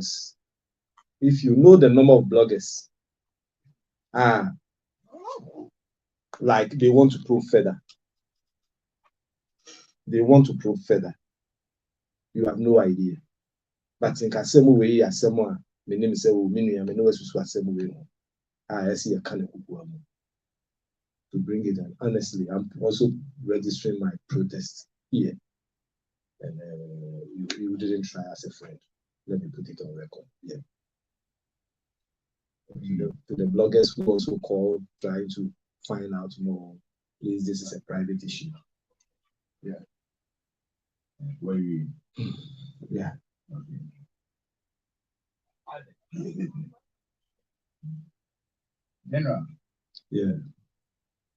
because if you know the number of bloggers, like they want to probe further. They want to probe further. You have no idea. But in Kasemu way, someone, my name is Minu, I know what's Kasemu way. I see a kind of to bring it in. Honestly, I'm also registering my protest here. And you didn't try as a friend. Let me put it on record. Yeah. To the bloggers who also called trying to find out more, please, this is a private issue. Yeah. Where you? Yeah. Okay. General. Yeah.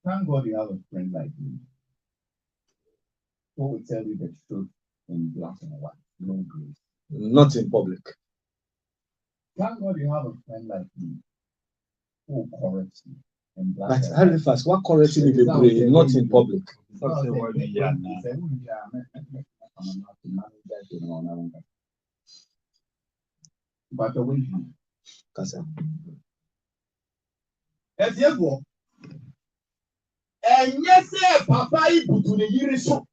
Thank God you have a friend like me who will tell you the truth in black and white, no grace. Not in public. Thank God you have a friend like me who will correct you in black But and white. Halifax, what correcting in the brain, not in public? But the way you Kasa. as you go, and yes, sir, Papa, you to the years so.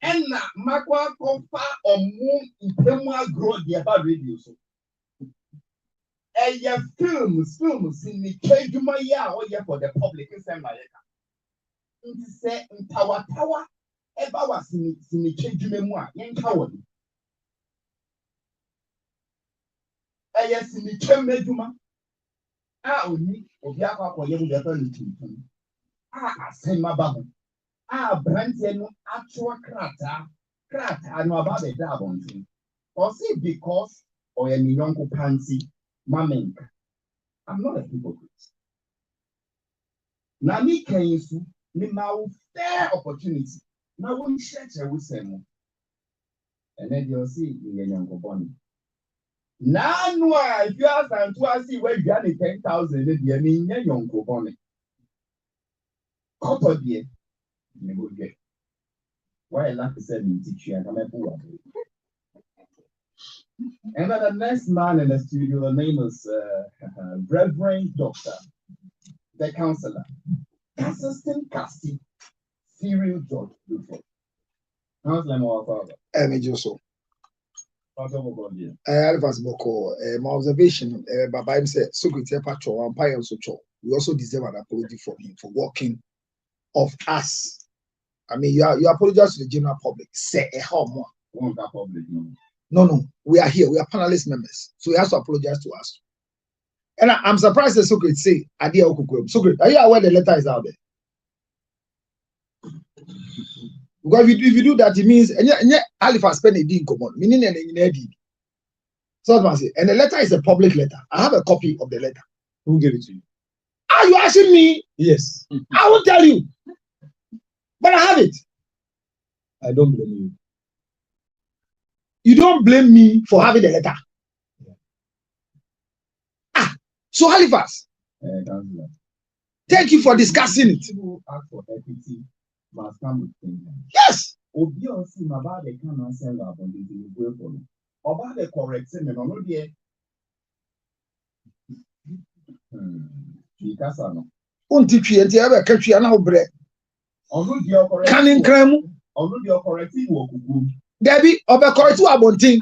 And na makwa kompa omu impema grow the about radio so. Your films in the Kejuma ya or ya for the public in San Maleka. It say in Tower, ever was in the Kejuma, young coward. Yes, in the Kemejuma. Only of Yaka or young Japan. Send my babu. Branson actual crata no about the dabon thing. Or see because or a young pansy, mamma. I'm not a hypocrite. Nani can you see me fair opportunity. Now one church I will say more. And then you'll see the young bonny. Now, if you ask and to see where you are 10,000, you mean young bonny. Copper dear. Why I like to say me teach you and I'm a poor. And then the next man in the studio, the name is Reverend Doctor, the counselor, Assistant Casting, Cyril George Buford. Counselor, my father. Just my observation, Baba said, Secretary Patrol and Pio Socho. We also deserve an apology from him for walking off us. I mean, you apologize to the general public. Say a home. No. We are here. We are panelist members. So he has to apologize to us. And I'm surprised the Secretary say, Adia Okukwem. Secretary, are you aware the letter is out there? Because if you do that, it means and Halifax spend a deal common, meaning an so I say, and the letter is a public letter. I have a copy of the letter. Who gave it to you? Are you asking me? Yes. I will tell you. But I have it. I don't blame you. You don't blame me for having the letter. Yeah. So Halifax. Thank you for discussing it. People ask for equity must come with things. Yes. Obviously, about the can answer about the about the correct statement or not yet. Unti and the other country and now bread. Canning creme. Although you're correcting work. Debbie, over correct to Abonting.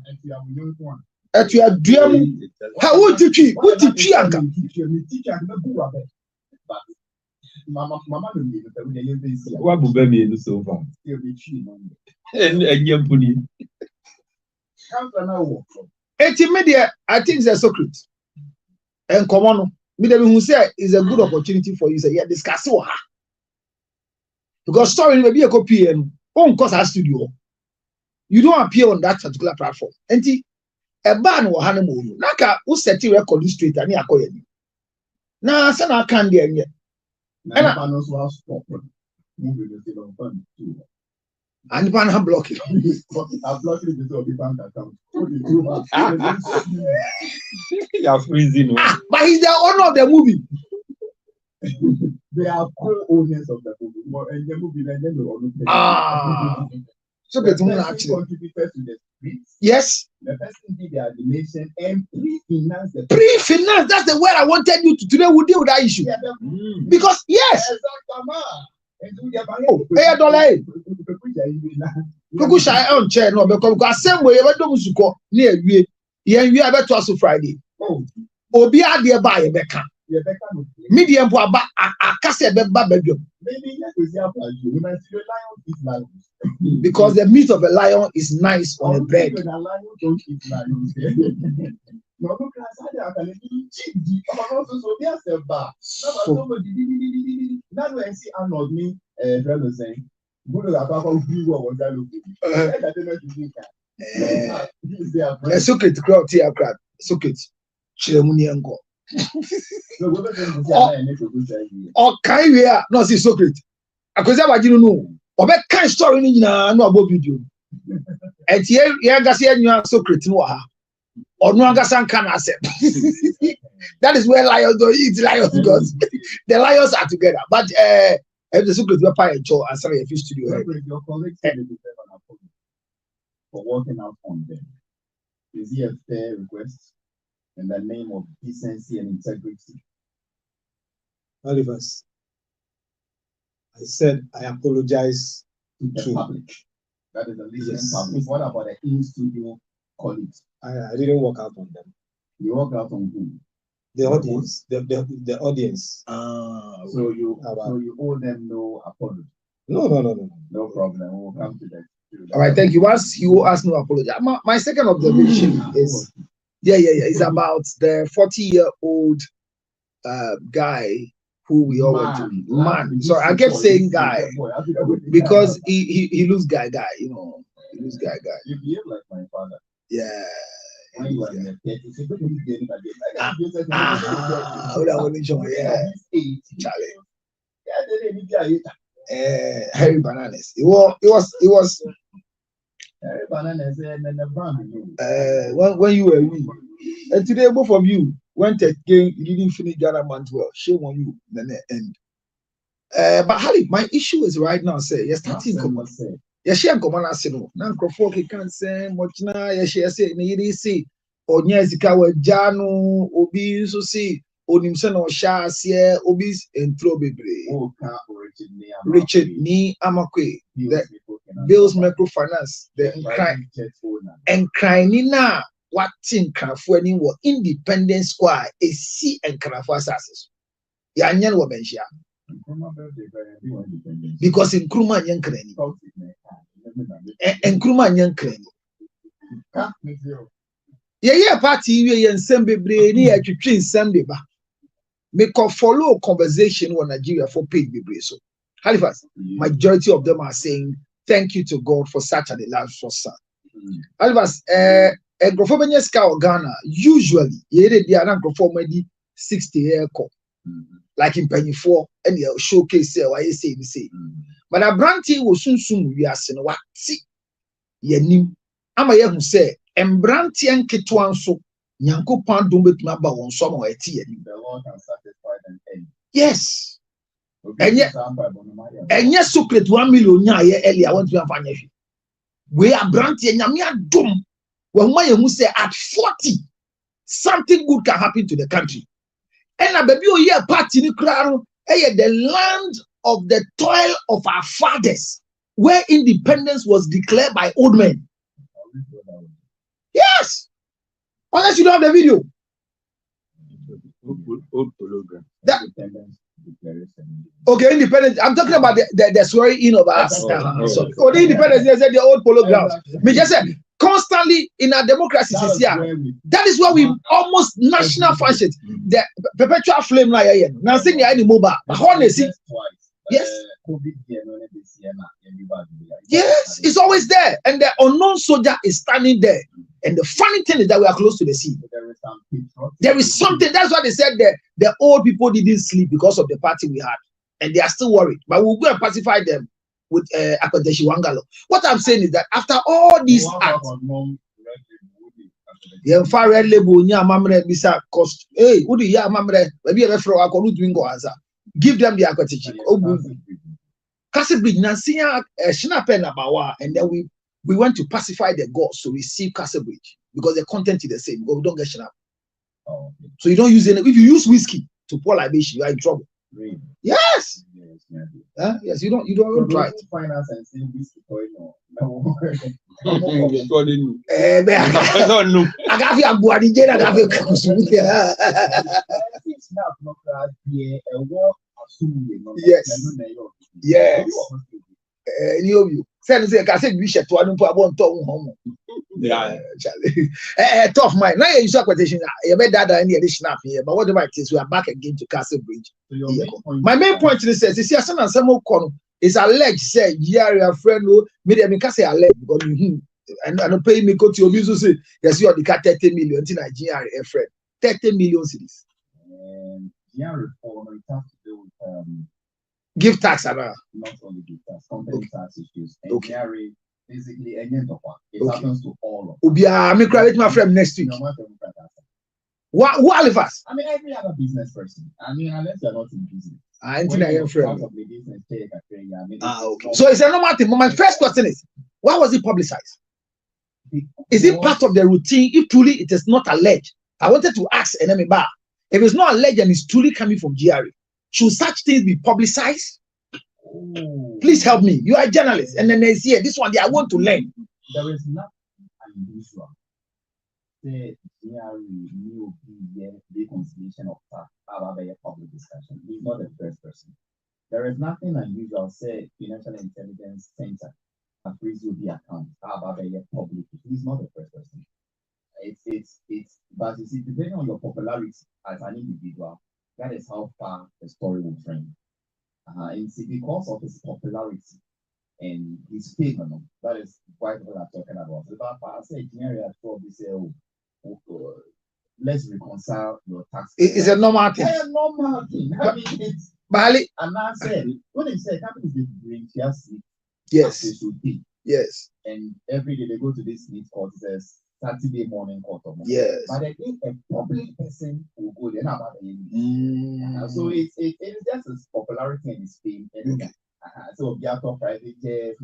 If you have young one. At your dream. How would you treat? What did you have? Mama, what will be so far? And young pony. Media, I think they're secret. And common, who say is a good opportunity for you. Say, yeah, discuss what. Because story may be a copy and on course our studio. You don't appear on that particular platform. And a ban or honeymoon. Naka who set you record straight and ya call you. Now, son, I can't get yet. And I also have stopped. And the banner block it. I blocked it to the bank account. You're freezing. But he's the owner of the movie. They are co-owners of the movie. And the movie, then so the actually contributed to the streets. yes. The person did the animation and pre-finance the Pre-finance, that's the word I wanted you to today. We'll deal with that issue. Because yes. Oh, hey, dollar. Kuku shy on chair no because same way we do musuko near we beto us Friday. Obi ade ba ye beka. Medium for aba akase be ba bedwom. Because the meat of a lion is nice on a bread. Socket crowd here crowd socket chiremuni enko o kai we a no see socket akoze abaginu no obe kan story ni nyina no abo video enti ye gase anwa socket no ha onu agasa nka na asem. That is where lions don't eat lions because the lions are together. But if the secret will pay a job and sorry, if you studio your colleagues for working out on them. Is he a fair request in the name of decency and integrity? Olivers, I said I apologize to the public. That is the listening public. What about the in-studio colleagues? I didn't work out on them. You work out on who? The audience. The audience. So you owe them no apology. No. No problem. We'll come to that. All right, thank you. Once you ask no apology. My second observation is it's about the 40-year-old guy who we all went to. Man. So I kept saying guy because he looks guy, you know. He looks guy. You behave like my father. Yeah. When you are in the 30s, Harry Bananas. It was Harry Bananas and the brand. When you were weak. And today both of you went again, you didn't finish Ghana month well. Shame on you. Then the end. But Harry, my issue is right now, say you're starting Yeshian Commander Sino, Nankofoki can't say much now. Yeshia say, Nidi see, or Nyazikawa Janu, Obi, so see, Onimson or Shasia, Obis, and Trobebre. Richard Ni Amakwe, the Bills Microfinance, and Crinina, what thing Crafuani were independent square, a C and Crafu assassins. Yanyan Wabensha. Because in Kruma Yankreni and Kruma Yankreni. Party we and Sembe near to train Sunday. Make a follow conversation on Nigeria for paid so. Halifax, majority of them are saying thank you to God for such an illustrious son. Halifax, a Grofobanya Scout Ghana, usually, they are not Grofomedi 60-year call. Like in Penny 4 and the showcase why you say. But a brandy will soon we are saying what see Yenim. Ama ye who say and brandy and Kituan so Yanko Pan don't bet number on some or tea. The Lord can satisfy them. Yes. And yet secret 1 million earlier I want to have an we are brandy and Yamia Dum. When my who say at 40 something good can happen to the country. And a baby here party in the land of the toil of our fathers, where independence was declared by old men. Yes, unless you don't have the video. Old hologram. Okay, independence. I'm talking about the swearing in of us. The independence. They said the old holograms. Me just said. Constantly in our democracy, that is why we almost national function. The perpetual flame now sing the mobile. Yes. Yes, it's always there. And the unknown soldier is standing there. And the funny thing is that we are close to the sea. There is something. That's why they said that the old people didn't sleep because of the party we had. And they are still worried. But we'll go and pacify them with Akwadeshi Wangalo. What I'm saying is that after all these acts, the far red label, mamre bisa cost. Hey, who do ya mamre? Maybe a referral akolu doing go answer. Give them the Akwadeshi. Castle Bridge, Nansia, Shinapen Abawa, and then we went to pacify the gods to receive Castle Bridge. because the content is the same. Because we don't get shenab. Oh, okay. So you don't use any. If you use whiskey to pour libation, you are in trouble. Really? Yes. Yes, yeah. Yes. You don't try it. Finance and say whiskey for you. No. No. I got you a board in jail. I got you. Yes. Yes. You say I say we should to one home. Yeah. Tough mind. Now you saw quotation. You made that any additional here, but whatever it is, we are back again to Castle Bridge. My main point is this: is yes, and some is alleged. Say, yeah, your friend, no, me can say alleged because and I pay me go to your music. Say, yes, you are the 30 million in Nigeria, a friend. 30 million cities. Yeah, reform it has to do with give tax, not only give tax, company tax issues. And Okay. Basically, it happens to all of us. I'm going my friend next week. What Halifax? I mean, every other business person. I mean, unless you're not in business. I think I am friend. Okay. So it's a normal thing. But my first question is, why was it publicized? Is it part of the routine? If truly it is not alleged, I wanted to ask Enemy Bar. If it's not alleged and it's truly coming from GRA, should such things be publicized? Oh. Please help me. You are a journalist, and then there's here this one. I want to learn. There is nothing unusual. The GRA new reconciliation of tax about a public discussion. He's not the first person. There is nothing unusual. Say Financial Intelligence Center, a free account about a public. He's not the first person. It's but you see, depending on your popularity as an individual, that is how far the story will trend. And see, because of his popularity and his fame, that is why people are talking about it. But I say, probably say, let's reconcile your tax. It's a normal thing. It's a normal thing. I mean, it's Bali. And I said, when they say companies they bring just yes, they should pay. Yes. And every day they go to this meet court, says Saturday morning court. Yes. But I think a public person will go there about it. So it's just his popularity and his fame. Okay. So we are private jets,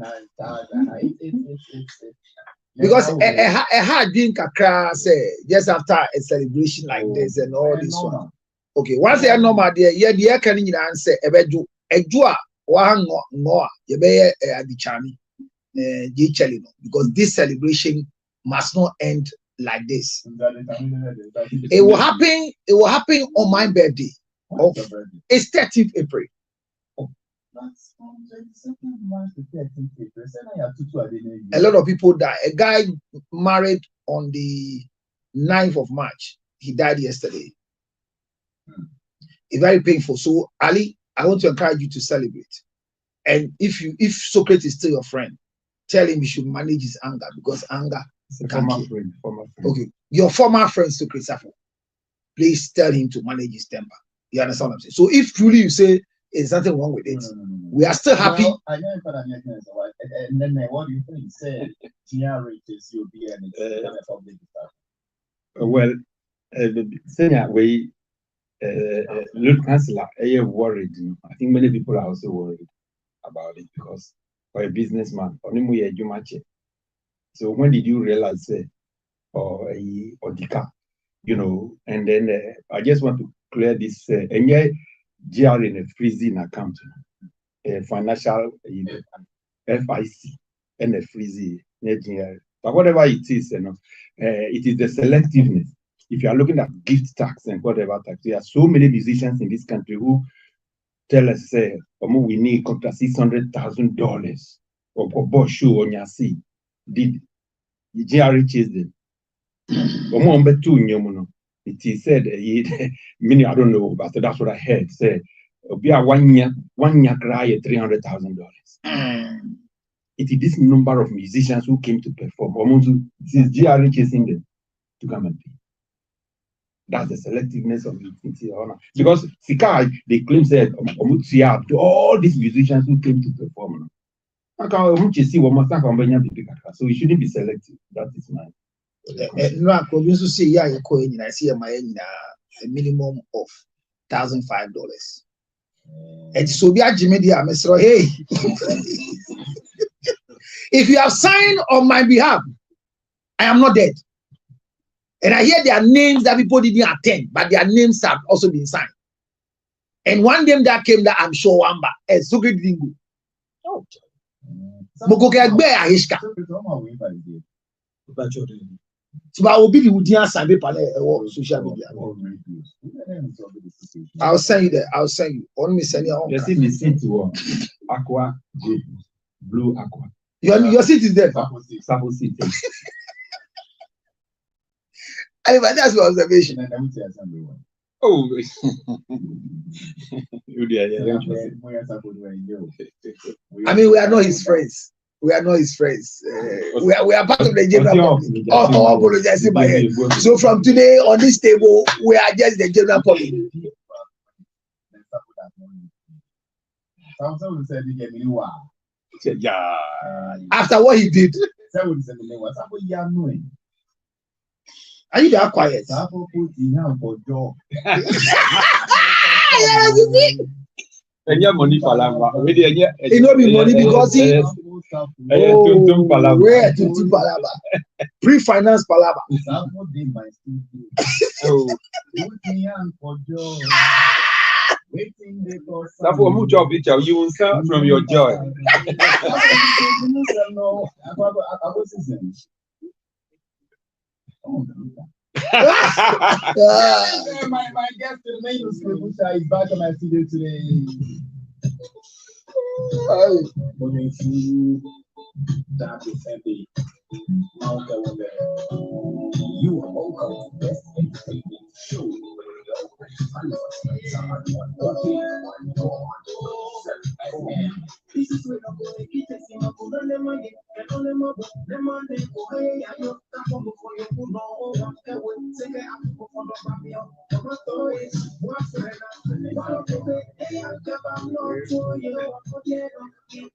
it's because a hard drink say just after a celebration like this and all this one. Okay, once they are normal, the can answer a bedu a jua one more you be the chami because this celebration must not end like this. It will happen on my birthday. It's 13th April. That's from 22nd March to 13th April. A lot of people die. A guy married on the 9th of March. He died yesterday. It's very painful. So Ali, I want to encourage you to celebrate. And if Socrates is still your friend, tell him he should manage his anger because anger. Former friend. Okay, your former friend Socrates, please tell him to manage his temper. You understand what I'm saying? So if truly you say there's nothing wrong with it, we are still happy. Well, I know and then what do you think? Say GRHs you'll be a public discussion. Well, senior way. Lord Chancellor, I am worried. I think many people are also worried about it because for a businessman, so when did you realize, or Dika, and then I just want to clear this, and yeah, GR in a freezing account, financial, FIC, and a freezing, but whatever it is, it is the selectiveness. If you are looking at gift tax and whatever tax, there are so many musicians in this country who tell us, we need $600,000 or boss show on your seat. Did the GRA chase them? It is said, meaning I don't know, but that's what I heard. Say, be a 1 year cry at $300,000. It is this number of musicians who came to perform. This is GRA chasing them to come and pay. That's the selectiveness of it. Because Sika, they claim said all these musicians who came to perform. So we shouldn't be selective. That is my no, I could also say I see a minimum of $1,005. And so be a Jimmy Mr. Hey, if you have signed on my behalf, I am not dead. And I hear their names that people didn't attend, but their names have also been signed. And one name that came that I'm sure Wamba is Sugi Dingo. Oh, Mokoke Agbe Ahishka. So I will be the Udian Sabe Pale or social media. I'll send you there. I'll send you. Only send you. You see me seat to aqua, blue aqua. Your seat is there. Sabo seat. I mean, that's my observation. Oh, I mean, we are not his friends. We are not his friends. We are part of the general public. Oh, apologizing my head. So from today on this table, we are just the general public. After what he did. Are you that quiet? And your money palava. It not be money because he where to palava. Pre-finance palava. That's what much of it you will start from your joy. My guest to the main is back on my studio today. You are welcome to Best Entertainment Show. This is where I'm going to get it. I'm going to let my get on the mother. The money go away. I know that for you. Put on one. Take it out for the baby. Come on, story. What's the matter? Hey, I'm not to you. Forget it.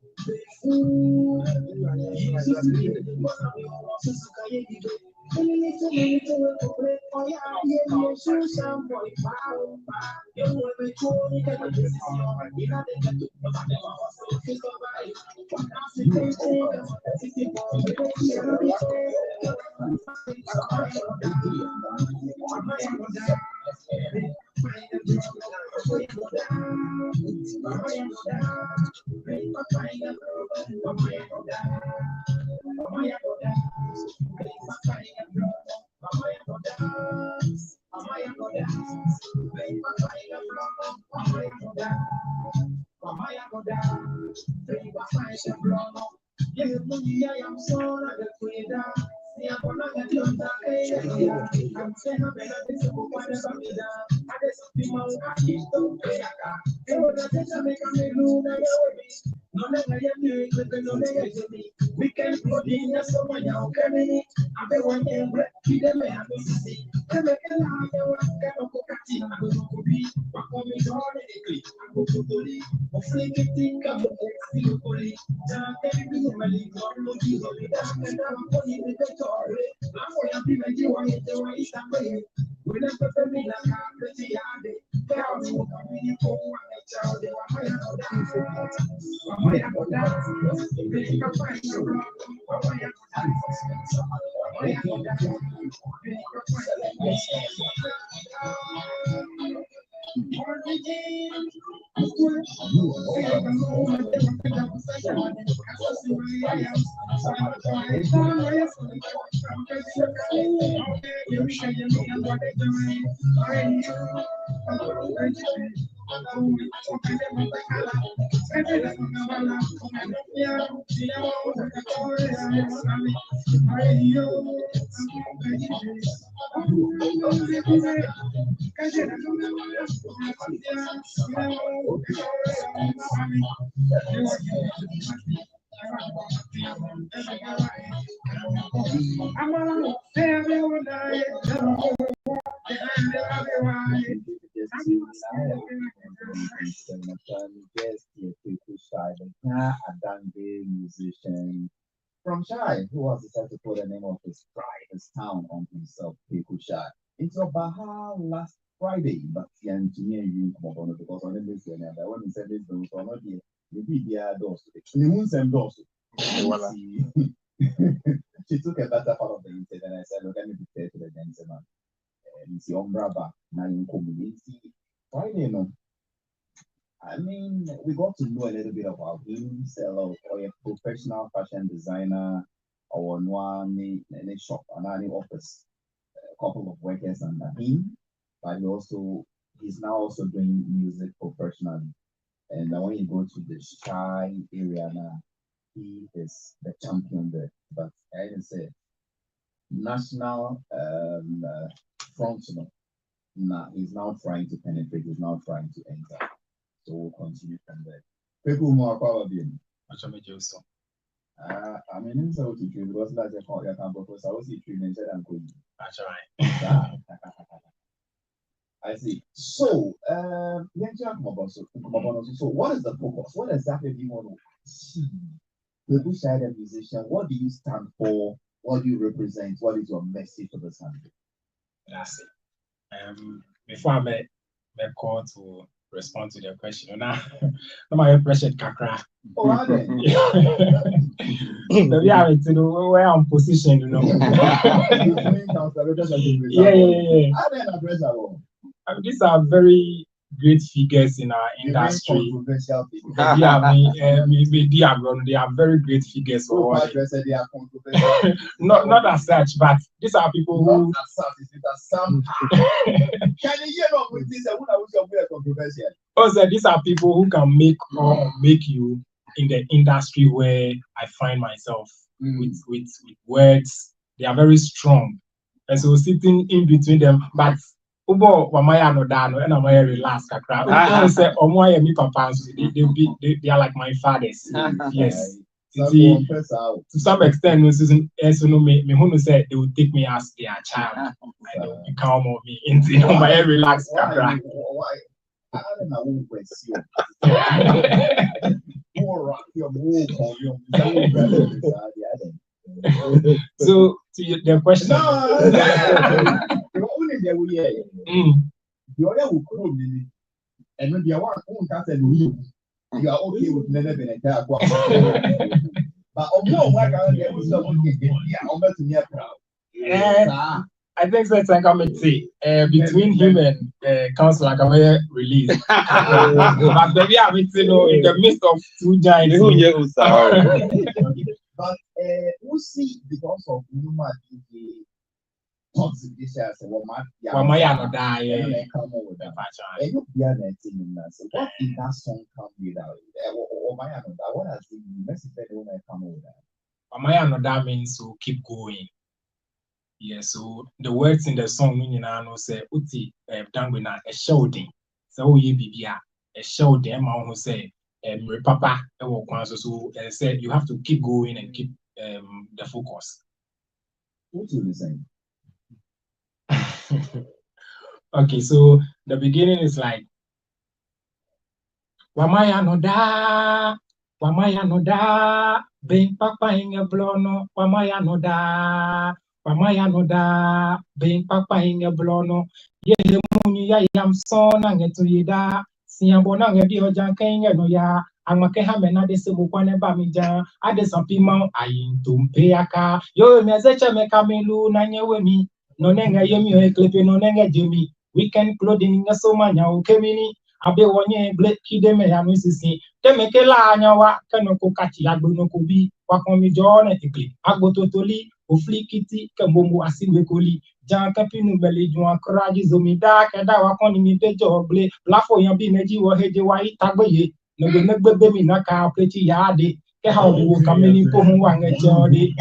We can put in a summer now, Kennedy. I bet one day, I musician from Shai, who was decided to put the name of his pride, his town, on himself, Peku Shai. It's a Baha last Friday, but the engineer you come on because on this and I want to say this, don't know the BBR doors. The moon same doors. she took a better part of the instead, and I said, look, let me be fair to the gentleman. It's your umbrella, now in community. Friday, no. I mean, we got to know a little bit about him, or a professional fashion designer, or one in a shop, and any office, a couple of workers under him, but he's now also doing music professionally. And when you go to the shy area now, he is the champion there. But I didn't say national front, now he's now trying to penetrate, he's now trying to enter. So we'll continue from there. People more probably. I mean, it's so to treat because that's a call you can propose. I will see treatment and going. That's right. I see. So, so what is the focus? What exactly do you want to achieve? People side a musician, what do you stand for? What do you represent? What is your message for the country? That's it. Before I call to respond to the question, now my pressure kakra. Oh, are they? Maybe I need to know where I'm positioned, Yeah. These are very great figures in our industry. They are very great figures. Not as such, but these are people who. Also, these are people who can make or make you in the industry where I find myself with words. They are very strong, and so sitting in between them, but. Ubo wamaya no dano and I'm very relaxed. Ubo say omoya mi papa they are like my fathers. Yes. To some extent, me who say they would take me as their child and they will become of me into my relaxed. So to the question. The other will call me, and when you are you are okay with never been a dark one. But I think that's like a committee between him and Councillor Kamaya release. But maybe I'm in the midst of two giants. But we'll see because of human toxic dishes and what did that song come without? What has the message that when I come over that means to keep going. Yeah, so the words in the song meaning I know say uti dangwina a shouting. So ye bibia a shouting man who say papa so say you have to keep going and keep the focus. What you saying? Okay, so the beginning is like Wamaya no da, being papa in a blono, Wamaya no da, being papa in a blono, ye yam son and get to yida, Siambona dio janking no ya, and Makahamena de Sebukwane Bamija, I de some pima, I to peaka, yo mezecha mekamilu, nanya wemi, no nenga yemi, clipping no nenga jimmy, weekend clothing in a so mania, kemini. Abe wonye ble kideme ya misisi temeke la anyawa kanoko kati agbono kubi wakomi jone tikli agbototoli oflikiti kembombo asiwekoli jan kapinu bele juan kraji zomida keda wakoni mi dejo ble plafo yan bi meji wo heje wa itagbeye negbe mi na ka pleti yade ke ha wo kameni ko hu wa ngejode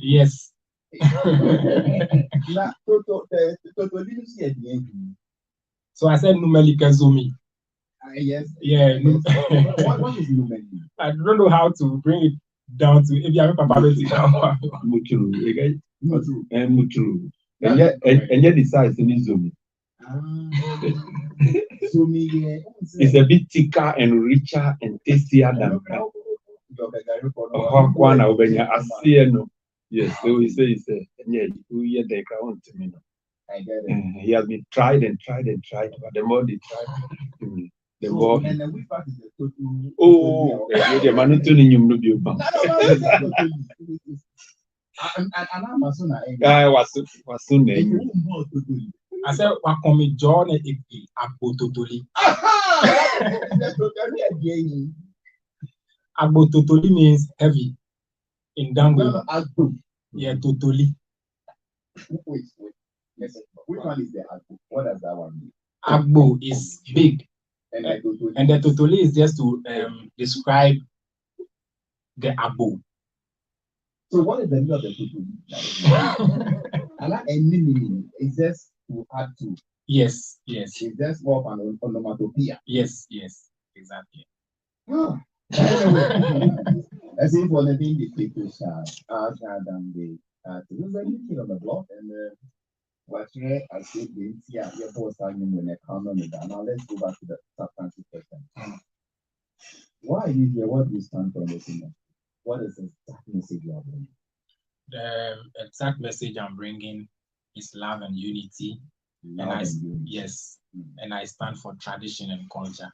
Yes. So I said Numelika Zumi. Yes. Yeah. What is Numeli? I don't know how to bring it down to if you have a papa Mutru. And yet the size in Zumi. It's a bit thicker and richer and tastier than yes, so we say it's a yeah, we hear the account to me. I get it. He has been tried and tried and tried, but the more they try, the more. And then which part is the total? Oh, the man to the new movie. No, it's not totally. And I'm a son. I was soon. I said, Wakomi John Agbo Totoli. Agbo Totoli means heavy in Dangwe. Yeah, Totoli. Wait. Yes, which one is the Agbo? What does that one mean? Agbo is big. And the Totoli is just to describe the Agbo. So what is the meaning of the Totoli? And that any meaning is just to add to. Yes. It's just more of an onomatopoeia. Yes, exactly. As if one of the pictures are than the there's anything on the block and what I said the your boss arguing when I come on that. Now let's go back to the substantive question. Why are you here? What do you stand for this? What is the exact message you are bringing? The exact message I'm bringing is love and unity. Yes, and I stand for tradition and culture.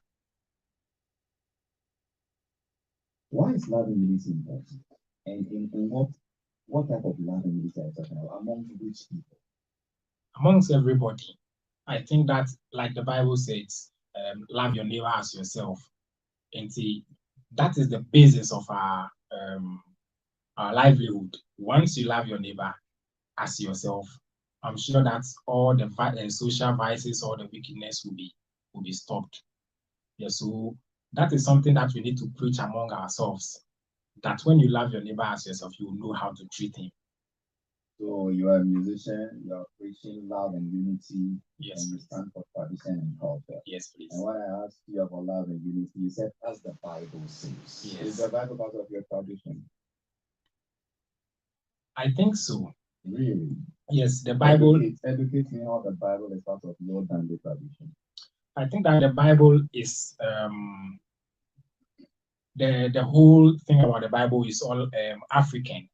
Why is love and unity important? And in what type of love and unity are you talking about? Among which people? Amongst everybody. I think that, like the Bible says, love your neighbor as yourself. And see, that is the basis of our livelihood. Once you love your neighbor as yourself, I'm sure that all the social vices or the wickedness will be stopped. Yeah, so that is something that we need to preach among ourselves. That when you love your neighbor as yourself, you will know how to treat him. So you are a musician, you are preaching love and unity, yes, and you stand for tradition and culture. Yes, please. And when I asked you about love and unity, you said, as the Bible says. Yes. Is the Bible part of your tradition? I think so. Really? Yes, the Bible. Educate me how the Bible is part of your Dande tradition. I think that the Bible is the whole thing about the Bible is all African.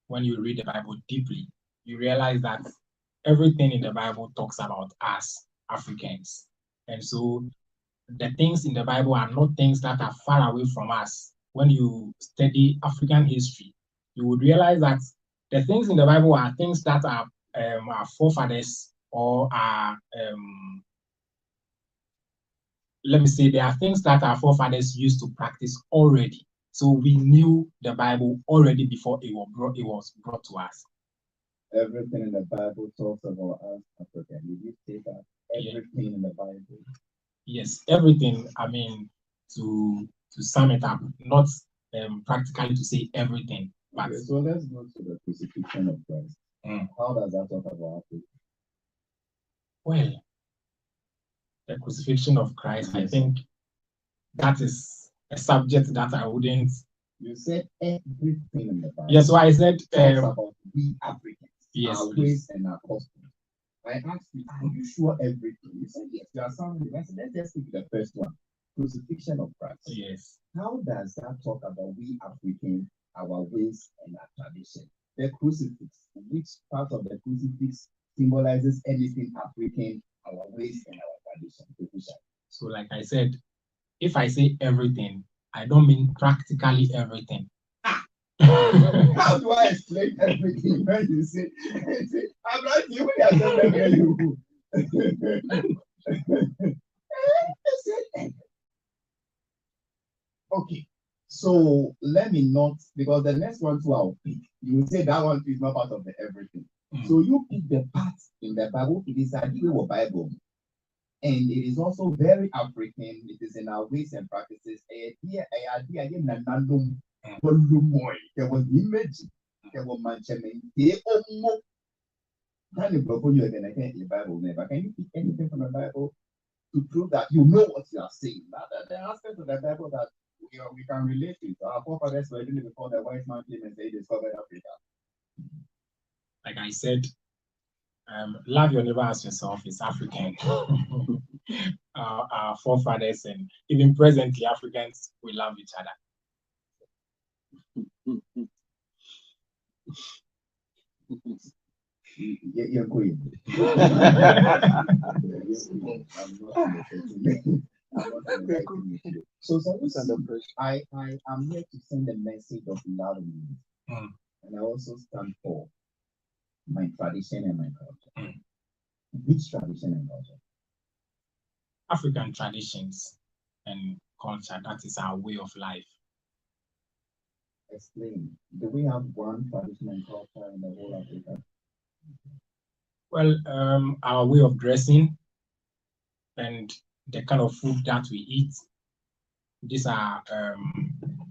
When you read the Bible deeply, you realize that everything in the Bible talks about us, Africans. And so the things in the Bible are not things that are far away from us. When you study African history, you would realize that the things in the Bible are things that are our forefathers or our, let me say, there are things that our forefathers used to practice already. So we knew the Bible already before it was brought to us. Everything in the Bible talks about us, African. Did you say that? Everything in the Bible? Yes, everything. I mean, to sum it up, not practically to say everything. But okay, so let's go to the crucifixion of Christ. How does that talk about Africa? Well, the crucifixion of Christ, I think that is a subject that I wouldn't. You said everything in the Bible. Yes, so I said about we Africans, yes, our ways and our customs. I asked you, are you sure everything? You said yes, you are sounding. I said, let's just take the first one. Crucifixion of Christ. Yes. How does that talk about we Africans, our ways and our tradition? The crucifix, which part of the crucifix symbolizes anything African, our ways and our tradition? So like I said, if I say everything, I don't mean practically everything. How do I explain everything when you say I'm not you Okay, so let me not, because the next one too I'll pick. You will say that one is not part of the everything. So you pick the part in the Bible. It is a Bible. And it is also very African. It is in our ways and practices. There was image, there was management. Can you pick anything from the Bible to prove that you know what you are saying? That the aspect of the Bible that we can relate to. Our forefathers were doing before the white man came and they discovered Africa. Like I said, love your neighbor as yourself is African. Our forefathers and even presently Africans, we love each other. You're going. So I am here to send a message of love and I also stand for my tradition and my culture. Which tradition and culture? African traditions and culture, that is our way of life. Explain. Do we have one tradition and culture in the whole Africa? Well, our way of dressing and the kind of food that we eat, these are,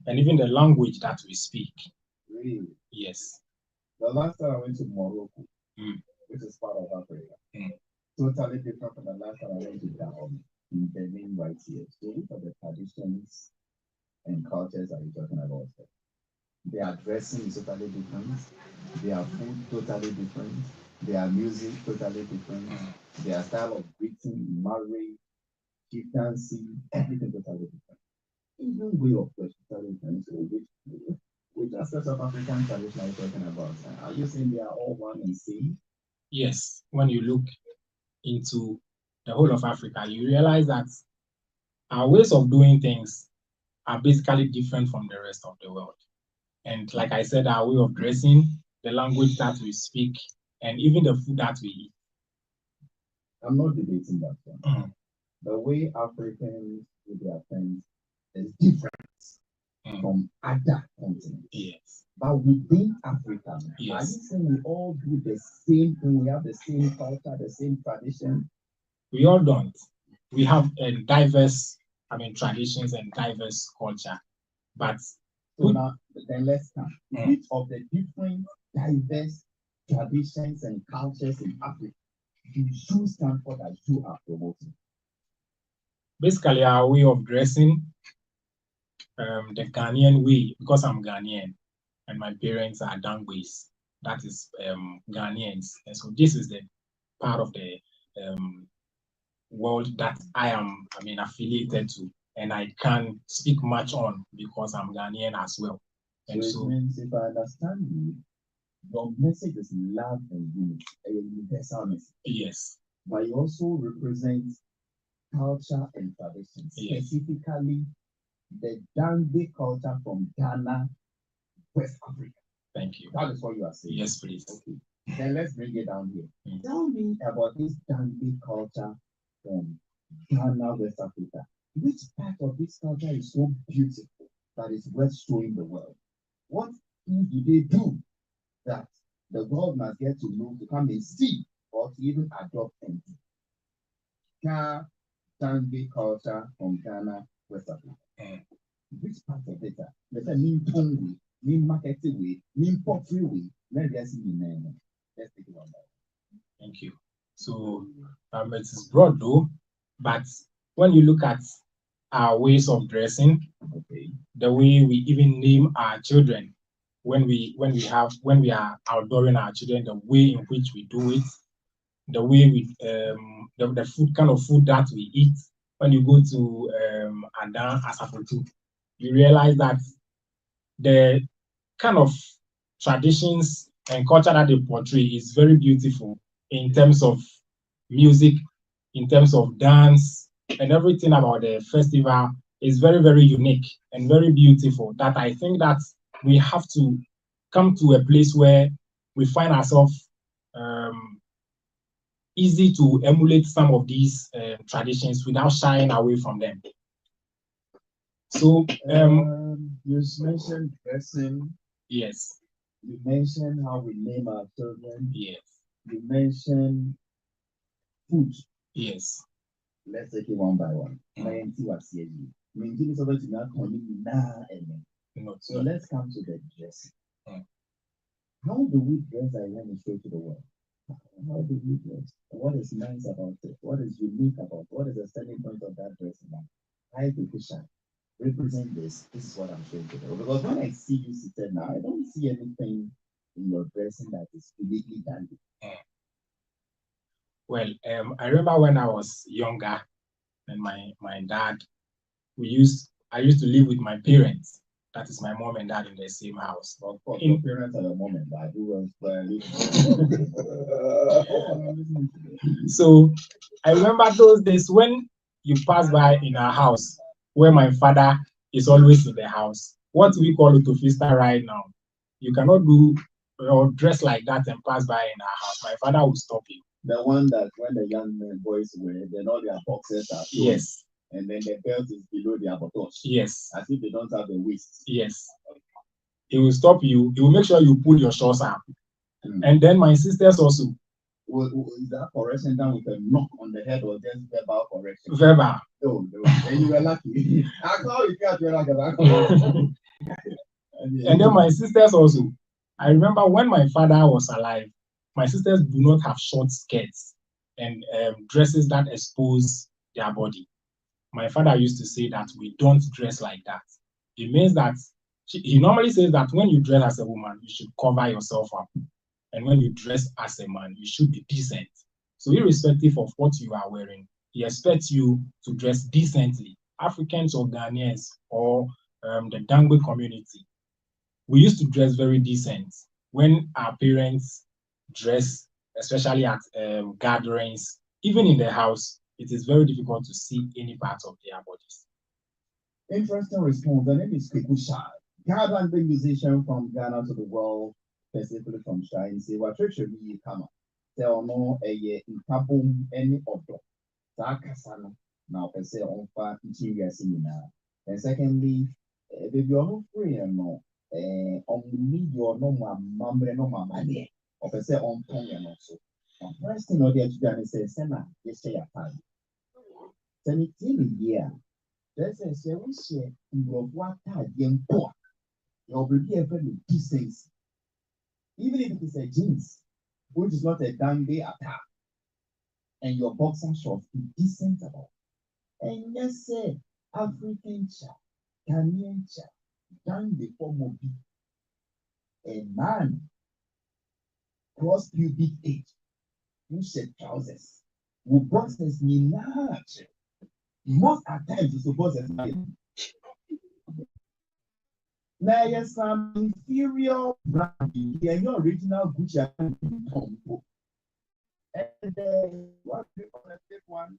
and even the language that we speak. Really? Yes. The last time I went to Morocco, which is part of Africa, totally different from the last time I went to Gabon in Benin right here. So what are the traditions and cultures are you talking about? Their dressing is totally different. Their food totally different. Their music totally different. Their style of greeting, marriage, chieftaincy, everything totally different. Even way of dressing totally different. So which aspects of African tradition are you talking about? Are you saying they are all one and same? Yes. When you look into the whole of Africa, you realize that our ways of doing things are basically different from the rest of the world. And like I said, our way of dressing, the language that we speak, and even the food that we eat. I'm not debating that one. The way Africans do their things is different from other continents. Yes. But within Africa, Yes. Are you saying we all do the same thing? We have the same culture, the same tradition? We all don't. We have diverse, traditions and diverse culture. But so now, then let's come. Which of the different diverse traditions and cultures in Africa do you stand for that you are promoting? Basically, our way of dressing, the Ghanaian way, because I'm Ghanaian and my parents are Dangwais, that is Ghanaians. And so this is the part of the world that I am, affiliated to, and I can speak much on because I'm Ghanaian as well. And so it means, if I understand you, your message is love and unity, a universal message. Yes. But you also represent culture and tradition, specifically the Dangbe culture from Ghana, West Africa. Thank you. That is what you are saying. Yes, please. Okay. Then let's bring it down here. Tell me about this Dangbe culture from Ghana, West Africa. Which part of this culture is so beautiful that is worth showing the world? What things do they do that the world must get to know, to come and see, or to even adopt and do? Dangbe culture from Ghana, West Africa. Which part of it? Let's say mean tongue way, mean marketing way, mean pottery way. Let's see the name. Let's take it one by one. Thank you. So it is broad though, but when you look at our ways of dressing, the way we even name our children, when we are outdooring our children, the way in which we do it, the way we the food kind of food that we eat. When you go to Adan Asafotu, you realize that the kind of traditions and culture that they portray is very beautiful in terms of music, in terms of dance, and everything about the festival is very, very unique and very beautiful, that I think that we have to come to a place where we find ourselves easy to emulate some of these traditions without shying away from them. So you mentioned dressing. Yes. You mentioned how we name our children. Yes. You mentioned food. Yes. Let's take it one by one. So let's come to the dressing. How do we dress I want to show to the world? How do we dress? What is nice about it? What is unique about it? What is the selling point of that dressing? I do represent this. This is what I'm showing to the world. Because when I see you seated now, I don't see anything in your dressing that is uniquely done. Well, I remember when I was younger, and my dad, I used to live with my parents. That is my mom and dad in the same house. Of course, In- your parents are your mom and dad. Who else? So I remember those days when you pass by in our house, where my father is always in the house. What we call Utofista right now. You cannot do or dress like that and pass by in our house. My father will stop you. The one that when the young men boys wear, then all their boxers are shown, Yes, and then the belt is below their buttocks, yes, as if they don't have the waist. yes. He will stop you. He will make sure you pull your shorts up. Mm. And then my sisters also, Is that correction done with a knock on the head or just verbal correction? verbal. No, and you were lucky. I saw you can't do that. And then my sisters also. I remember when my father was alive, my sisters do not have short skirts and dresses that expose their body. My father used to say that we don't dress like that. It means that he normally says that when you dress as a woman, you should cover yourself up. And when you dress as a man, you should be decent. So irrespective of what you are wearing, he expects you to dress decently. Africans or Ghanaians or the Dangbe community, we used to dress very decent. When our parents dress, especially at gatherings, even in the house, it is very difficult to see any part of their bodies. Interesting response. The name is Kikusha. Ghana musician from Ghana to the world, specifically from Shine. Say what be come. Tell no a nkabum any odo. Sakasano. Now per se on fa interior seminar. And secondly, baby on free and no. On need your no mamre no mamma. Or per se on tongue and also. Now first thing the Ghana says, Sena, yes, say a time. Then it's in a year. There's a service in what young poor. You'll be ever with decency. Even if it is a jeans, which is not a dandy attack, and your boxer shorts be decent about. And yes, say African child, Ghanaian child, done before Mobi. A man cross pubic age, who shed trousers, who boxers me large. Most at times you suppose as mine. Now yes, some inferior brand, and your original Gucci and Tombo. And what do you want to take one?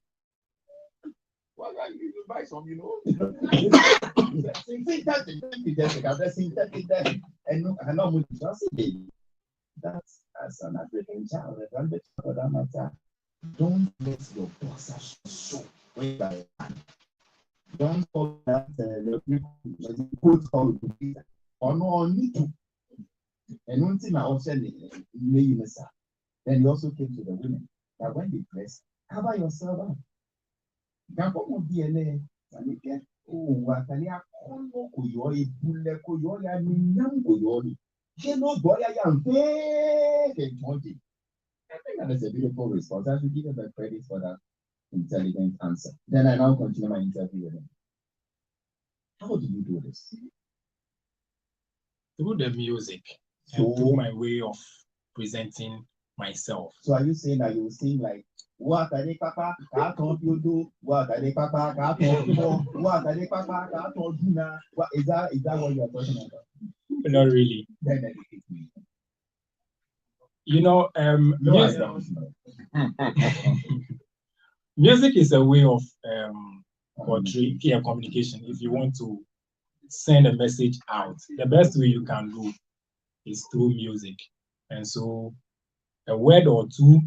Well, you buy some, you know. That's as an African child, for that matter. Don't let your boxers show when you are a man. Don't follow that the quote called or no need to. And one thing I also said, then he also came to the women that when they dress, cover yourself up. Gakomo DNA, and get Watalia Kono Koyori, Bule Koyori, Minyam Koyori. They know boy I am fake and twenty. I think that is a beautiful response. I should give them the credit for that intelligent answer. Then I now continue my interview with him. How do you do this? Through the music and through my way of presenting myself. So are you saying that you sing like what are they papa? Can't you do? What are they papa? Can't you do? What are they papa? Can't you do? What is that? Is that what you're talking about? Not really. Then educate me. You know, music is a way of portray communication. If you want to send a message out, the best way you can do is through music. And so a word or two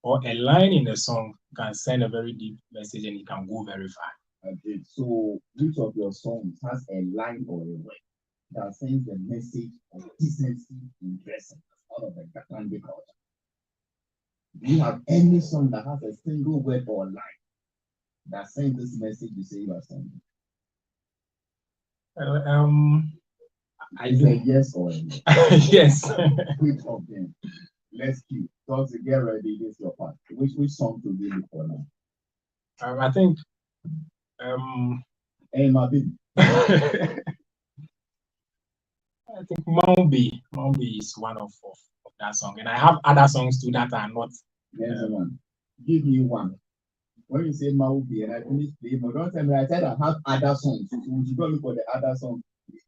or a line in a song can send a very deep message and it can go very far. Okay, so which of your songs has a line or a word that sends the message of decency in dressing out of the Ghanaian culture? Do you have any song that has a single word or line that sends this message you say you are sending? I do. Yes or a no? Yes. Which of them? Let's keep. So to get ready, this is your part. Which song to be for now? I think Hey, my baby. I think Maumbi is one of that song, and I have other songs too that are not. There's one. Give me one. When you say Maumbi and I finish playing, don't tell me I said I have other songs. So you go look for the other song.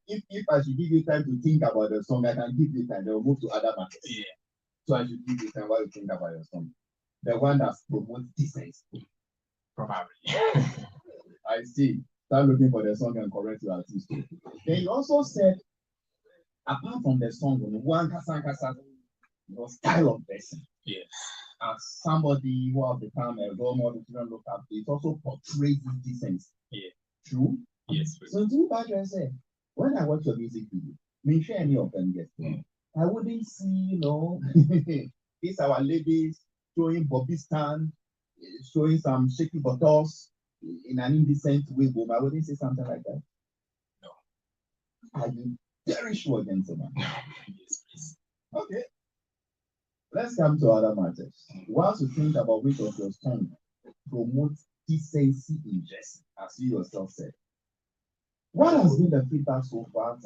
if I should give you time to think about the song, I can give you time. They'll move to other matters. Yeah. So I should give you time while you think about your song. The one that promotes decency. Probably. I see. Start looking for the song and correct your artist. Then you also said, apart from the song, one kasa, your style of dressing. Yes. As somebody who has become a role model to look up, it also portrays this decency. Yeah. True? Yes. So to back and say, when I watch your music video, me share any of them yet. I wouldn't see, these our ladies showing Bobby stand, showing some shaky bottles in an indecent way. I wouldn't say something like that. No. Are you very sure, gentlemen? Yes, please. Okay. Let's come to other matters. Whilst you think about which of your songs promotes decency in dressing, as you yourself said, what has been the feedback so far? I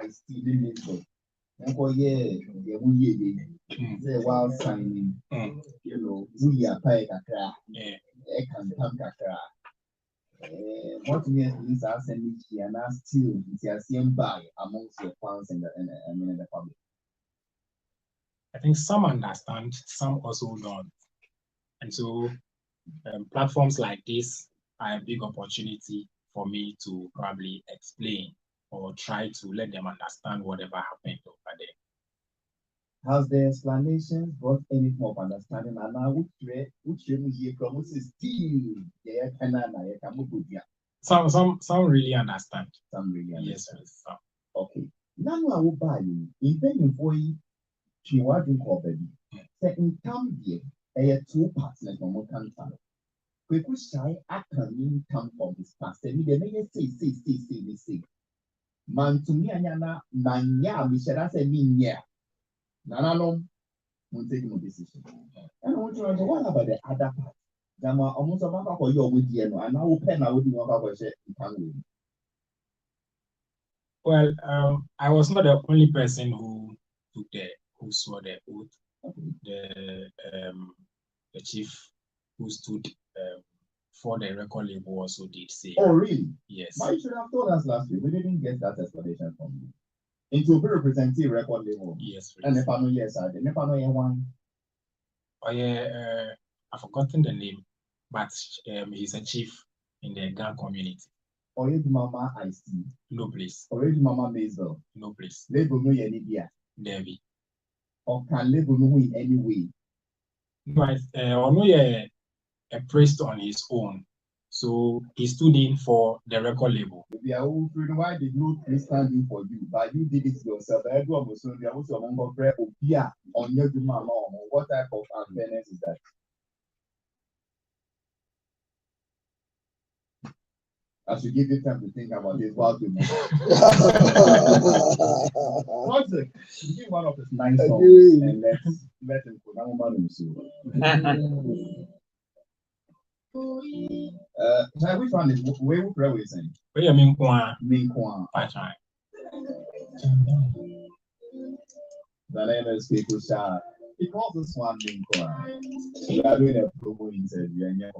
still didn't know. While signing, we are paying a crack. I can come kakra. What means are sending here and still it's a same by amongst your fans and the public. I think some understand, some also don't. And so platforms like this are a big opportunity for me to probably explain or try to let them understand whatever happened over there. Has the explanation brought any form of understanding? And now which you promises still Some really understand. Some really understand. Yes, some. Okay. Now I will buy you. In for you. She was in Corbin. Second come here, a 2 partners from one country. We could shy, I can come from this past. And they may say. Man to me, Anna, Manya, we shall say me, yeah. Nana, will take no decision. And I want to know what about the other part? Jama almost a matter for your with you, and I will pen out what I was saying. Well, I was not the only person who swore the oath. The chief who stood for the record label also did say. Oh, really? Yes. Why you should have told us last week? We didn't get that explanation from you. It will be representing record label. Yes, please. And if I know yes, I did. If I know one. Oh yeah, I've forgotten the name, but he's a chief in the Ga community. Already Mama I see. No place. Already Mama Maisel. No place. Label no any idea. Debbie. Or can label no in any way? But a priest on his own. So he stood in for the record label. Why did you stand in for you? But you did it yourself. Everyone was so there was a number of prayer on your mama. What type of unfairness is that? I should give you time to think about this while you move. Give one of his nice songs and let him put that woman in which one is where we pray with him? Where you mean Kwan? The name is people shot. He calls this one Min Kwan. We are doing a promo interview and you're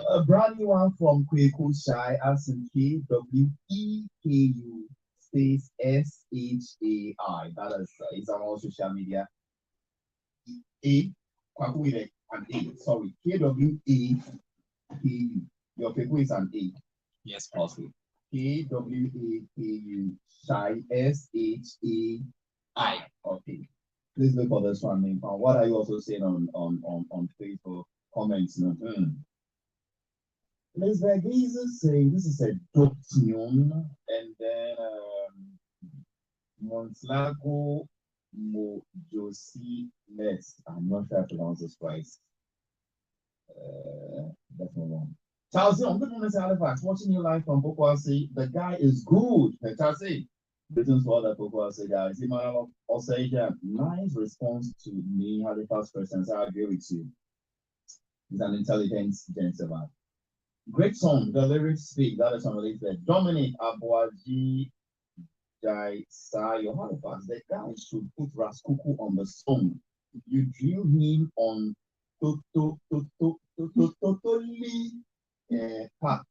A brand new one from Kweku Shai, as in KWEKU space SHAI. That is on all social media. Kwaku with an A. Sorry, KWEKU. Your Kweku is an A. Yes, Also. KWEKU Shai SHAI. Okay. Please look for this one. What are you also saying on Facebook comments? Elizabeth is saying this is a dope tune, and then Monslago Mojosi Les. I'm not sure I pronounce this right. That's not wrong. Charles, I'm good morning, Halifax. Watching you live from Pokwasi. The guy is good. Charles, greetings for all the Pokwasi guys. Also, nice response to me, Halifax persons. I agree with you. He's an intelligent gentleman. Great song, the lyrics speak. That is unrelated. Dominic Abuaji Jai Sayo Halifax. The guy should put Raskuku on the song. You drill him on totally part.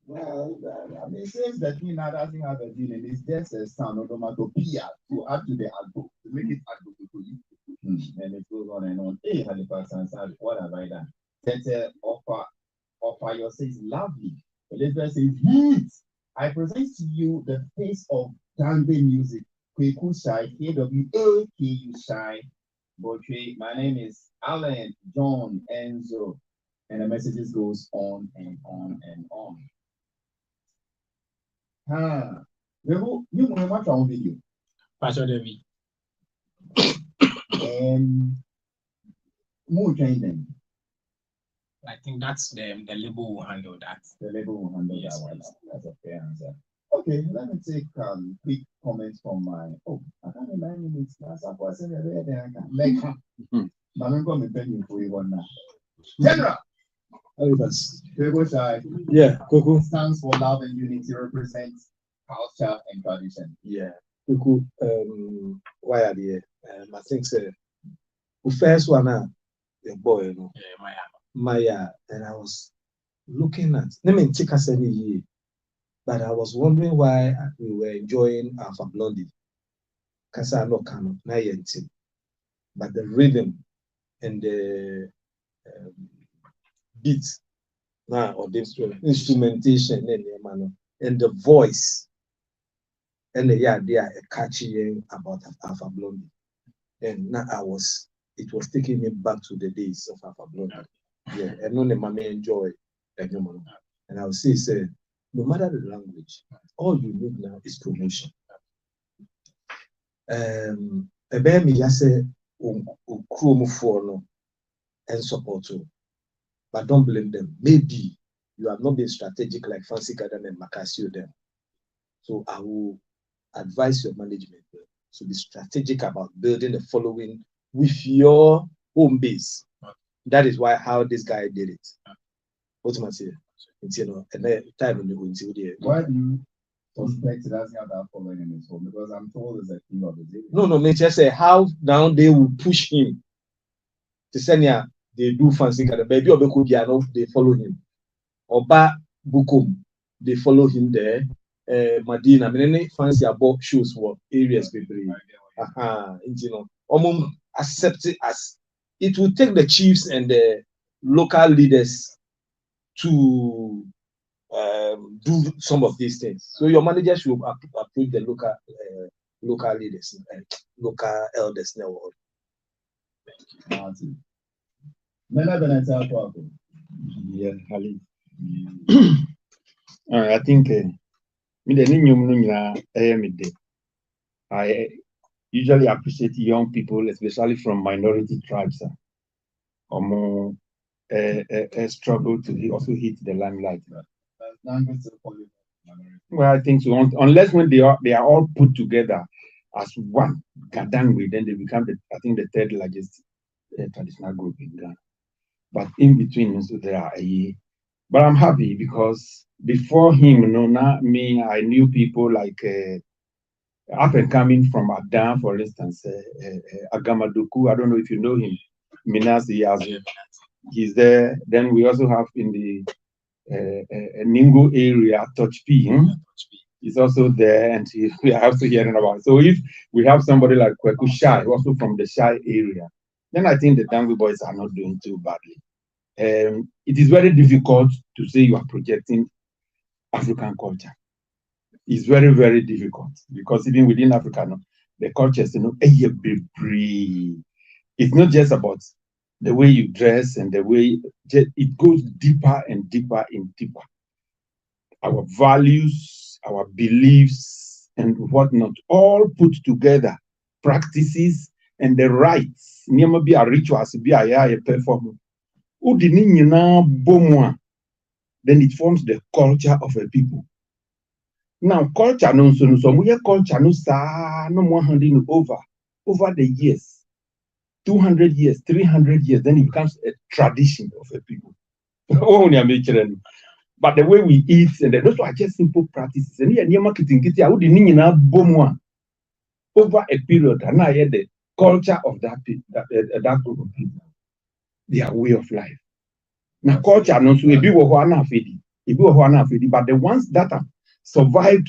Well, I mean, it says that he now doesn't have a deal, and it's just a sound onomatopoeia to add to the agbo, to make it agbo to you. And it goes on and on. Hey, Halifax and Sally, what have I done? Tete offer your says lovely. Elizabeth says heat. I present to you the face of Danbe music. Kweku Shai, KWAKU Shai. Botry. My name is Alan John Enzo. And the messages goes on and on and on. You want watch our video? Pastor Devi. More training. I think that's the label will handle that. The label will handle Yes, that one. please. That's a fair answer. Okay, let me take quick comments from my. Oh, I can't remember minutes. That's a person there. I can like. I'm going to bend you for you one now. General. Halifax. Kweku Shai Yeah, Kweku. stands for love and unity, represents culture and tradition. Yeah, Kweku. Why are they? I think the first one, the boy, you know, Yeah, Maya, and I was looking at. Let me check us any year, but I was wondering why we were enjoying Alpha Blondie. Kasa no kano na yenti, but the rhythm and the beat now or the instrumentation and the voice and they are catchy about Alpha Blondie. And now it was taking me back to the days of Alpha Blondie. Yeah, and no man enjoy and I would say no matter the language, all you need now is promotion. Ebe mi yase ukrumu for no and support too. But don't blame them. Maybe you have not been strategic like Fancy Garden and Macasio them. So I will advise your management to be strategic about building the following with your home base. That is how this guy did it. Ultimately, you know, and then time in the Why do you suspect he doesn't have that following in his home because I'm told he's a king of the day. No, me just say how now they will push him to send ya they do fancy kind of baby or they follow him. Oba Bukum, they follow him there. Medina, many fancy about shows for areas people. You know, accept it as it will take the chiefs and the local leaders to do some of these things. So your manager should approve the local leaders, local elders now. Yeah, Ali. I think I usually appreciate young people, especially from minority tribes. Struggle to also hit the limelight. Well, I think so. Unless when they are all put together as one Gadangwe, then they become the third largest traditional group in Ghana. But in between, so there are but I'm happy because before him, I knew people like up and coming from Adan, for instance, Agamaduku. I don't know if you know him. Minasi Yazoo. He's there. Then we also have in the Ningo area, Touch P. He's also there, and we are also hearing about it. So if we have somebody like Kweku Shai, also from the Shai area, then I think the Dangwe boys are not doing too badly. It is very difficult to say you are projecting African culture. It's very, very difficult because even within Africa, the cultures, it's not just about the way you dress and the way it goes deeper and deeper and deeper. Our values, our beliefs, and whatnot, all put together, practices and the rites. Never be a rituals, be a performance. Then it forms the culture of a people. Now, culture no culture no more handing over the years, 200 years, 300 years, then it becomes a tradition of a people. But the way we eat and those are just simple practices. And here marketing over a period, and I had the culture of that group of people, their way of life. Now, culture no so but the ones that have survived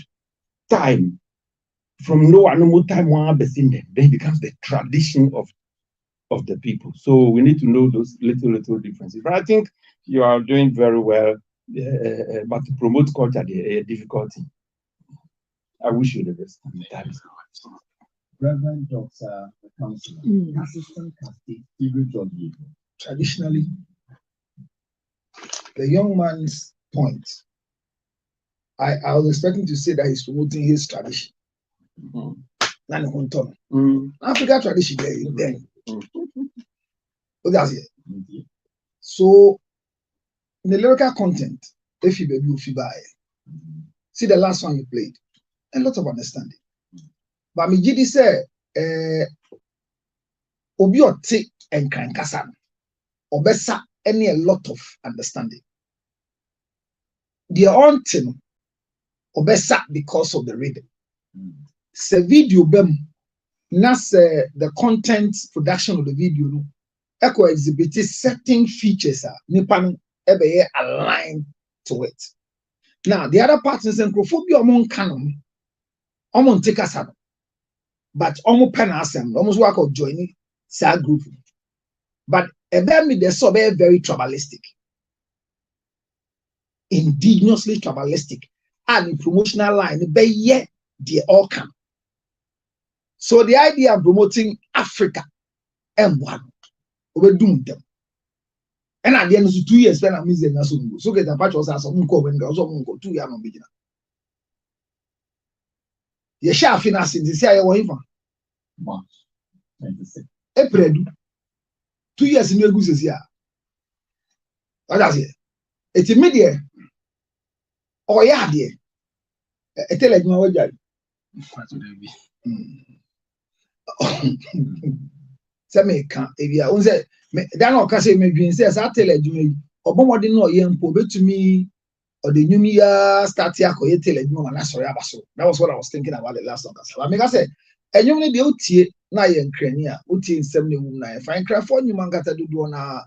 time from no more time then it becomes the tradition of the people. So we need to know those little differences. But I think you are doing very well. But to promote culture, the difficulty. I wish you the best. Reverend Dr. Councillor, Assistant Castate, Traditionally, the young man's point, I was expecting to say that he's promoting his tradition. African tradition then. But that's it. So, in the lyrical content, if you buy, see the last one you played, a lot of understanding. But me jidi say, obi ote and kankasa, obesa any a lot of understanding. The haunting obesa because of the reading. Se video bem, nas the content production of the video no, echo exhibit certain features nipan ebe aligned to it. Now the other part is encophobia among canon, among take us up, but almost pen assembly, almost work of joining that group. But about me, they're so very tribalistic, indigenously tribalistic, and promotional line, but yet they all come. So the idea of promoting Africa and one, we doomed them. And at the end of 2 years, when I'm using Nasun, so get a patch was as a munko when girls go 2 years on beginner. Ye shall finance in the say, March 26. April 2 years in your gooses here. What does it? It's immediate. Oh, yeah, dear. I tell you, my way. Say can't if you on say that no can say me dream says I tell you or bomb no yen po betumi or the new year start here ko yete le nyuma na sorry abaso. That was what I was thinking about the last song. But make I say enyum ne de otie na ye nkrani a otie nsem ne wum na ye fine crafo nyuma ngata dodo na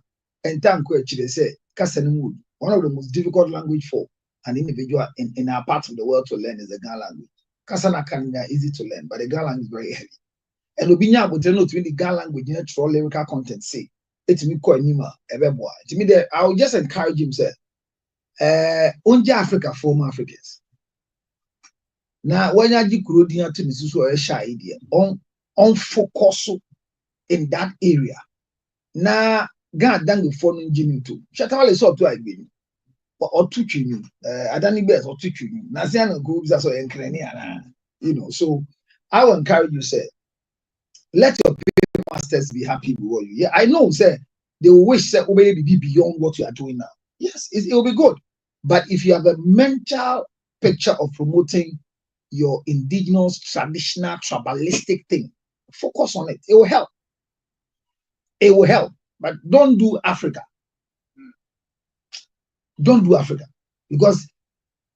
entanko akire say kasa ne mu. One of the most difficult language for an individual in our part of the world to learn is the Ga language. Kasa na Kenya easy to learn, but the Ga language is very heavy. And obinya abotre no to the Ga language in through lyrical content say it me ko anima ebeboa. To me there I would just encourage him say onja Africa former Africans. Now when you kuro dia to the susu or shy idea on focus in that area. Now God dang before no Jimmy too. Shatawale so to agbe. Or two children, Adani Bears or two children. Nazian groups are so you know. So I will encourage you, say, let your masters be happy with you. Yeah, I know, say, they will wish say be beyond what you are doing now. Yes, it will be good. But if you have a mental picture of promoting your indigenous, traditional, tribalistic thing, focus on it. It will help. It will help. But don't do Africa. Don't do Africa, because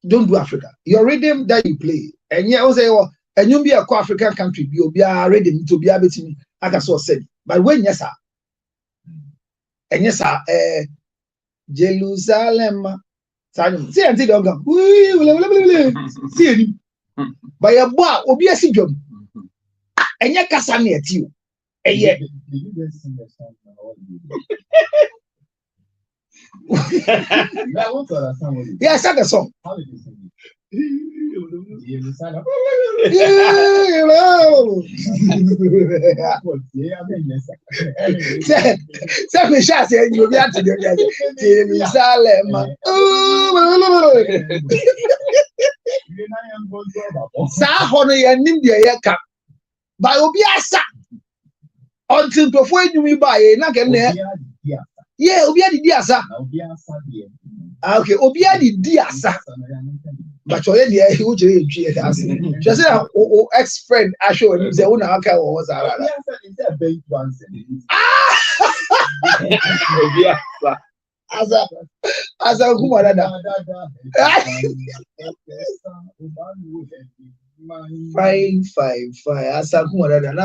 don't do Africa. Your rhythm that you play, and yeah, say, oh, and you be a African country, you'll be a rhythm to be able to, like I said. But when yes, sir, and yes, sir, Jerusalem, see, until you go, see, by a boy, obi a sigum, and yeah, Cassani at you, and yet. Yeah, I sang a song. How did you sing it? Seven shots and you'll be out to Jerusalem. Honey and India Yaka. By Obiasa until before you buy not get yeah, Obia di Diasa. Okay, Obia di Diasa. But you're here, he would just say, oh, ex-friend, I show him the owner. Okay, was as a woman. Fine. As a woman,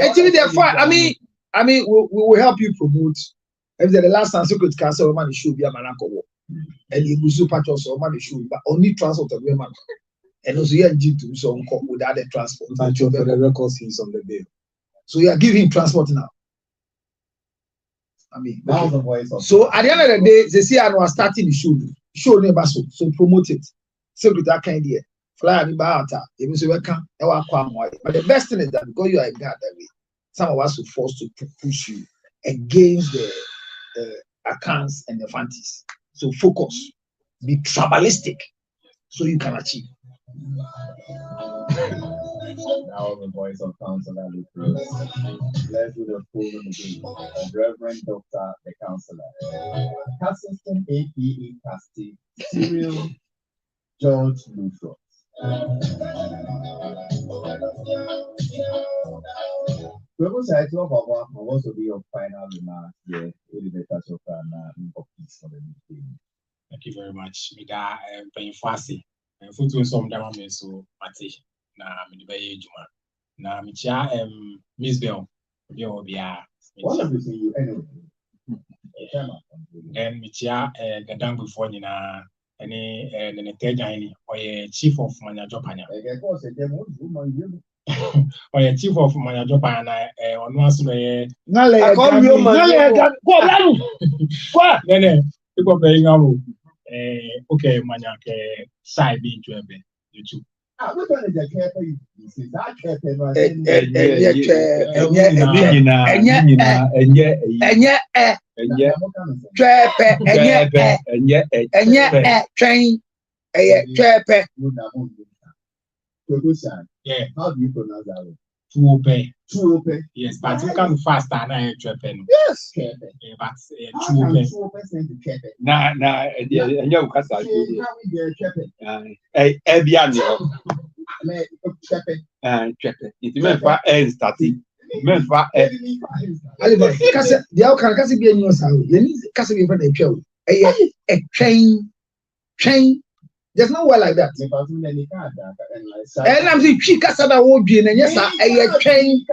actually, they're fine. I mean, we will help you promote. If the last time Secret Council man should be a manako, and you go patches or money should, but only transport of women. And also, you are to so without the transport. But for the records, he's on the bill. So you are giving transport now. I mean, okay. So at the end of the day, they see I was starting the show never so promote it. Secret that kind of fly in Bahata, even so welcome. But the best thing is that because you are a guy that way. Some of us will force to push you against the accounts and the fancies. So focus, be tribalistic, so you can achieve. Now the voice of Counselor Lucas. Let's do the full name. Reverend Dr. the Counselor. Assistant APE Casti, Cyril George Luther. Side of our also be your final remarks here with the touch of peace for the meeting. Thank you very much. Mida paying fast. Football some damage so Mati. Na me be juma. Na me chia Miss Bell. What have you seen you anyway? And me chia gadang before ni na any the Tejaini or chief of Manajopanya. Or a chief of Manajopana on one way. People paying out. Okay, Manaka side being to you. We're going to get you. Yeah. How do you pronounce that word? Tuope. Yes, but you can faster now. Yes. But Tuope. Na, and you can say, it meant for a starting. Meant for a the outcome can be a new sound. Then Cassie in front of the show. A train. There's no word like that. And I'm saying, Chikasada would be, and yes, a train,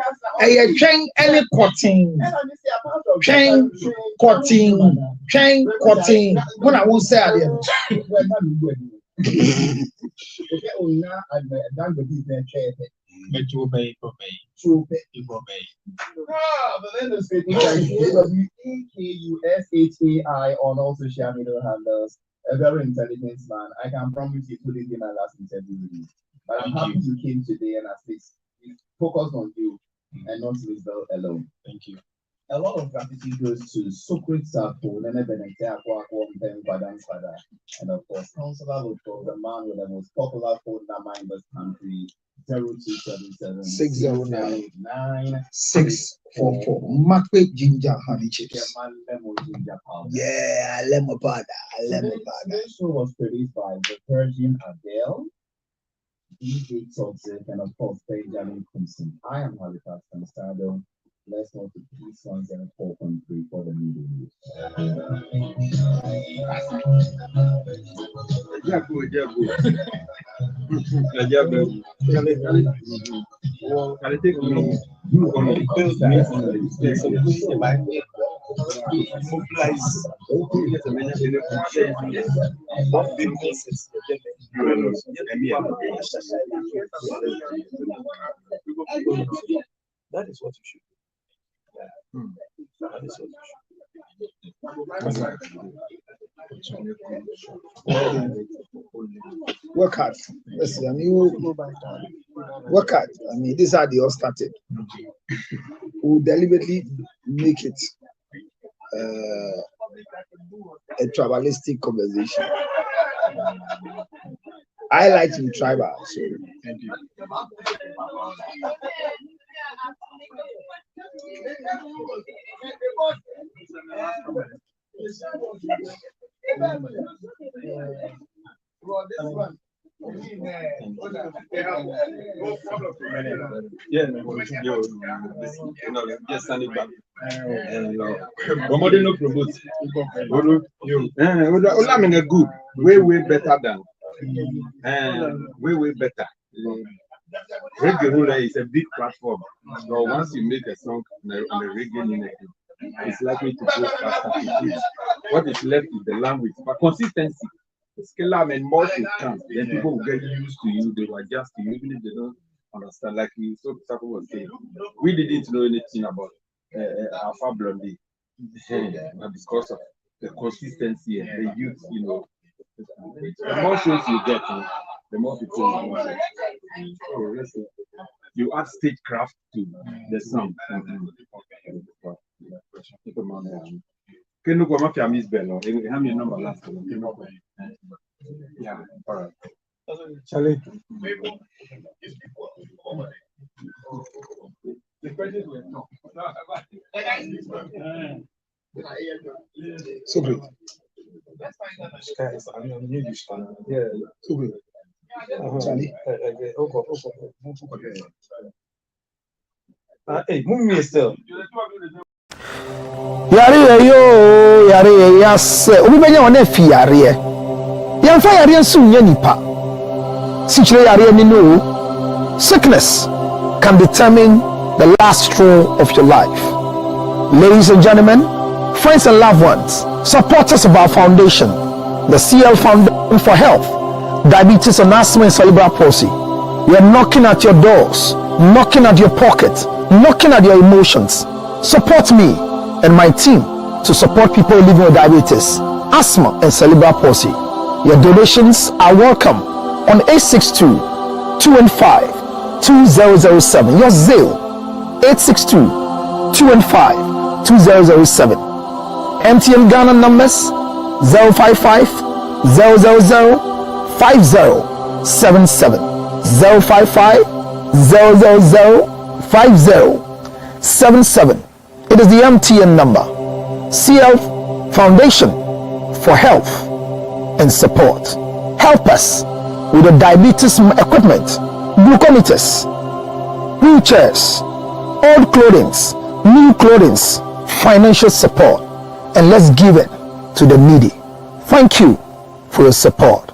any cotton, train, cotton. When I won't say WEKUSHAI on all social media handles. A very intelligent man. I can promise you couldn't be my last interview with you. But I'm happy you came today and at least focused on you and not Rizal alone. Thank you. A lot of gratitude goes to Socrates Sapo, and of course, Councillor Lutko, the man with the most popular phone number in this country, 0277 609 644. Makwe ginger honey chips. Yeah, lemon powder. Today's show was produced by the Virgin Adele, DJ Toxic, and of course, Benjamin Simpson. I am Halifax Constado. Let's go to Peace 174.3 for the media news. That is what you should do. That is what you should do. Work hard. Listen, I mean, work hard. I mean, these are the all started. We'll deliberately make it a tribalistic conversation. I like to be tribal, so thank you. Just stand it back. Promoting no promote. Good. Way better than. Way better. Reggae is a big platform. So once you make a song on a reggae, it's likely to go faster. What is left is the language, but consistency. Scale up and more to come. Then people will get used to you. They will adjust to you, even if they don't understand. Like you, so Sako was saying, we didn't know anything about Alpha Blondie, because of the consistency and the youth. You know, the more shows you get, the more people will watch it. So you add stagecraft to the song. Can you go up your Miss Bello? Have your number last one. Yeah, all right. Charlie. So great. Yeah, so great. Charlie. Hey, move me still. Yare yes. Obi benya wona fi yare. Yamfa yare nsu nya nipa. Sichire yare ni no. Sickness can determine the last straw of your life. Ladies and gentlemen, friends and loved ones, supporters of our foundation, the CL Foundation for Health, Diabetes and Asthma and Cerebral Palsy. We are knocking at your doors, knocking at your pocket, knocking at your emotions. Support me and my team to support people living with diabetes, asthma, and cerebral palsy. Your donations are welcome on 862-215-2007. Your Zelle 862-215-2007. MTN Ghana numbers 055-000-5077. 055-000-5077. It is the MTN number. CL Foundation for Health and Support. Help us with the diabetes equipment, glucometers, wheelchairs, old clothing, new clothing, financial support, and let's give it to the needy. Thank you for your support.